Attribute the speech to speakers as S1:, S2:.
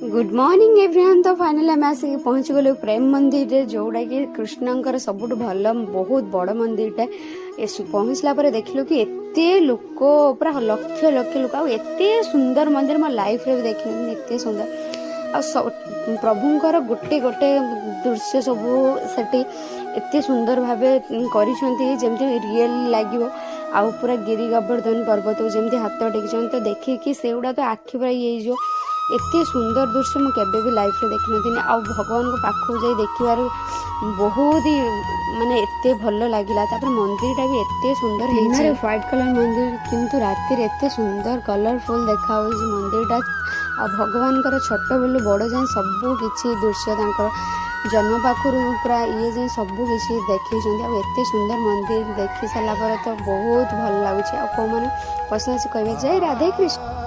S1: Good morning everyone. तो finally आम आसिक पहुँची गलु प्रेम मंदिर रे, जोड़ा कि कृष्णंकर सबुठ भल बहुत बड़ मंदिरटा। पहुँचला पर देखिलु कि एते लोक पूरा लक्ष लक्ष लोक आते सुंदर मंदिर मो लाइफ रे देखनी एते सुंदर आ प्रभुंकर गोटे गोटे दृश्य सबू सेठी एते सुंदर भावे करिसेंती जेमती रियल लागिवो। आ पूरा गिरी गोवर्धन पर्वत जमी हाथ टेक तो देखिकी सेगुड़ा तो आखि पूरा ये जो एते सुंदर दृश्य मुझे भी लाइफ रे देखी नी। आ भगवान को पाखु जाई देखिबार बहुत ही माने एते भल लगिला। तापर मंदिरटा भी एते सुंदर है, व्हाइट कलर मंदिर किंतु राति एते सुंदर कलरफुल देखा मंदिरटा। आ भगवान छोट बोलू बड़ जाए सबू किसी दृश्य जन्म पाखर पूरा ये जाए सबू किसी देखी। एते सुंदर मंदिर देखी सारा तो बहुत भल लगुच। मैंने पसंद से कहे जय राधे कृष्ण।